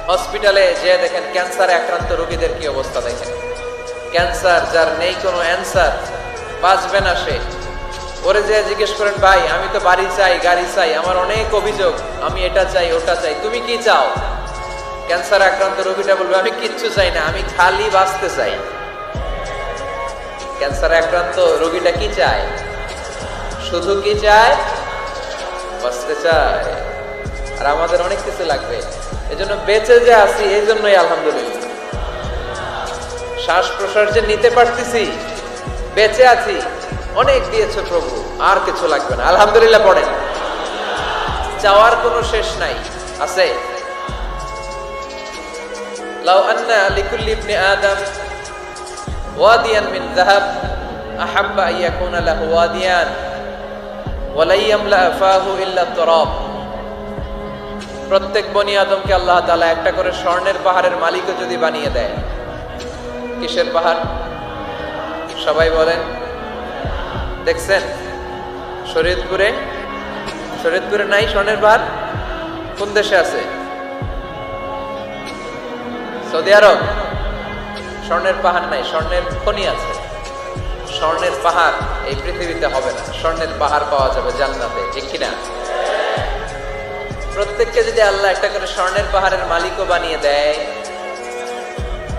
হসপিটালে যে দেখেন ক্যান্সারে আক্রান্ত রোগীদের কি অবস্থা দেখেন। ক্যান্সার যার নেই কোনো অ্যান্সার, বাঁচবে না সে। ওরে যে জিজ্ঞেস করেন, ভাই আমি তো বাড়ি চাই, গাড়ি চাই, আমার অনেক অভিযোগ, আমি এটা চাই ওটা চাই, তুমি কি চাও? ক্যান্সার আক্রান্ত রোগীটা বলবে, আমি কিচ্ছু চাই না, আমি খালি বাঁচতে চাই। ক্যান্সার আক্রান্ত রোগীটা কি চায়? শুধু কি চায়? বাঁচতে চায়। আর আমাদের অনেক কিছু লাগবে, এজন্য বেঁচে যে আছি এই জন্যই আলহামদুলিল্লাহ। শ্বাস প্রশ্বাস যে নিতে পারতেছি, বেঁচে আছি, অনেক দিয়েছে প্রভু, আর কিছু লাগবে না, আলহামদুলিল্লাহ পড়েন। চাওয়ার কোনো শেষ নাই, আছে। লাউ আন্না লিকুল্লি ইবনি আদম ওয়াদিয়ান মিন যাহাব আহাব্বা আন ইয়াকুনা লাহু ওয়াদিয়ান ওয়া লা ইয়ামলা ফাহু ইল্লা তুরাব। প্রত্যেক বনি আদমকে আল্লাহ তাআলা একটা করে স্বর্ণের পাহাড়ের মালিকও যদি বানিয়ে দেয়। কিসের পাহাড়? সবাই বলেন। দেখছেন শরীয়তপুরে? শরীয়তপুরে নাই স্বর্ণের পাহাড়? কোন দেশে আছে? সৌদি আরব। স্বর্ণের পাহাড় নাই, স্বর্ণের খনি আছে। স্বর্ণের পাহাড় এই পৃথিবীতে হবে না, স্বর্ণের পাহাড় পাওয়া যাবে জান্নাতে, ঠিক কিনা? প্রত্যেককে যদি আল্লাহ একটা করে স্বর্ণের পাহাড়ের মালিকও বানিয়ে দেয়,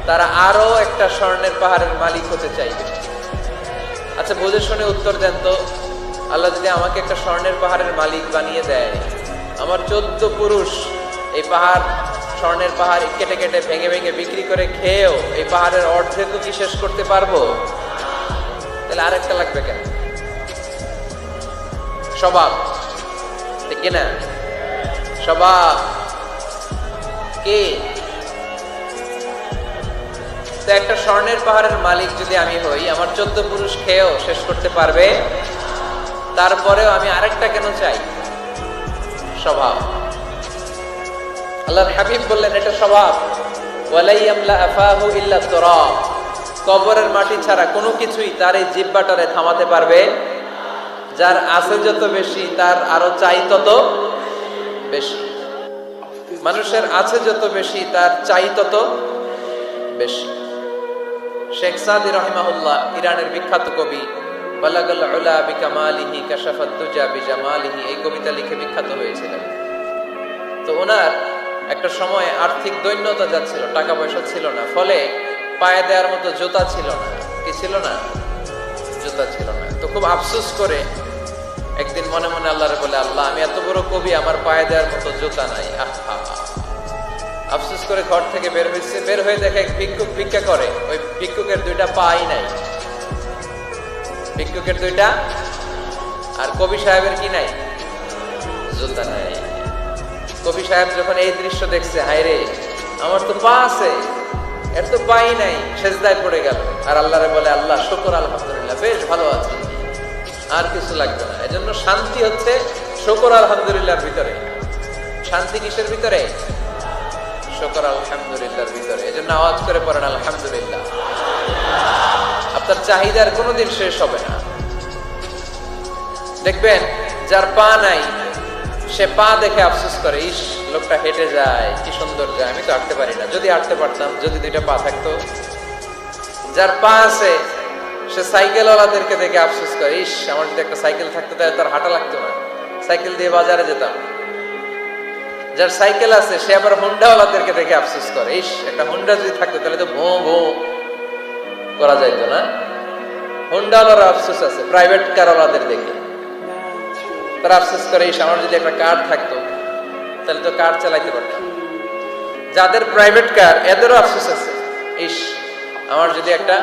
তারা আরো একটা স্বর্ণের পাহাড়ের মালিক হতে চাইবে। আচ্ছা বুঝে শুনে উত্তর দেন তো, আল্লাহ যদি আমাকে একটা স্বর্ণের পাহাড়ের মালিক বানিয়ে দেয়, আমার 14 পুরুষ এই পাহাড়, স্বর্ণের পাহাড় কেটে কেটে ভেঙে ভেঙে বিক্রি করে খেয়েও এই পাহাড়ের অর্ধেকও কি শেষ করতে পারবো? তাহলে আরেকটা লাগবে কেন? স্বভাব, ঠিক কিনা? স্বভাব কে? তো একটা স্বর্ণের পাহাড়ের মালিক যদি আমি হই, আমার 14 পুরুষ খেয়েও শেষ করতে পারবে, তারপরেও আমি আরেকটা কেন চাই? স্বভাব। আল্লাহর হাবিব বললেন এটা স্বভাব। ওয়ালা ইয়ামলা আফাহু ইল্লা তুরাব। কবরের মাটি ছাড়া কোনো কিছুই তার এই জিহ্বাটারে থামাতে পারবে। যার আছে যত বেশি, তার আরো চাই তত বেশি। মানুষের আছে যত বেশি, তার চাই তত বেশি। শেখ সাদি রাহিমাহুল্লাহ, ইরানের বিখ্যাত কবি, বালাগাল উলা বিকামালিহি কাশাফাত দুজা বিজামালিহি, এই কবিতা লিখে বিখ্যাত হয়েছিলেন। তো ওনার একটা সময় আর্থিক দৈন্যতা যাচ্ছিল, টাকা পয়সা ছিল না, ফলে পায়ে দেওয়ার মতো জুতা ছিল না। কি ছিল না? জুতা ছিল না। তো খুব আফসোস করে একদিন মনে মনে আল্লাহরে বলে, আল্লাহ আমি এত বড় কবি, আমার পায়ে দেওয়ার মতো জুতা নাই। আহা, আফসোস করে ঘর থেকে বের হয়েছে। বের হয়ে দেখে এক ভিক্ষুক ভিক্ষা করে, ওই ভিক্ষুকের 2টা পাই নাই। ভিক্ষুকের 2টা, আর কবি সাহেবের কি নাই? জুতা নাই। কবি সাহেব যখন এই দৃশ্য দেখছে, হায় রে, আমার তো পা আছে, এর তো পাই নাই, সেজদায় পড়ে গেল। আর আল্লাহরে বলে, আল্লাহ শুকর, আলহামদুলিল্লাহ, বেশ ভালো আছি, আর কিছু লাগবে না। এজন্য শান্তি হচ্ছে শুকর আলহামদুলিল্লাহর ভিতরে। শান্তি কিসের ভিতরে? শুকর আলহামদুলিল্লাহর ভিতরে। এজন্য আওয়াজ করে পড়েন আলহামদুলিল্লাহ। আপনার চাহিদার কোনোদিন শেষ হবে না। দেখবেন যার পা নাই, সে পা দেখে আফসোস করে, ইস লোকটা হেঁটে যায়, কি সুন্দর যায়, আমি তো হাঁটতে পারি না, যদি হাঁটতে পারতাম, যদি 2টা পা থাকতো। যার পা আছে, সে সাইকেলওয়ালাদেরকে দেখে আফসোস করে, ইস আমার যদি একটা সাইকেল থাকতো তাহলে তার হাঁটা লাগতো না, সাইকেল দিয়ে বাজারে যেতাম। যার সাইকেল আছে, সে আবার হুন্ডাওয়ালাদেরকে দেখে আফসোস করে, ইস একটা হুন্ডা যদি থাকতো তাহলে তো ভোঁ ভোঁ করা যাইতো না। হুন্ডাওয়ালার আফসোস আছে প্রাইভেট কারওয়ালাদের দেখে, তারা আফসোস করে, ইস আমার যদি একটা কার থাকতো তাহলে তো কার চালাইতে পারতাম। যাদের প্রাইভেট কার, এদেরও আফসোস আছে, ইস আমার যদি একটা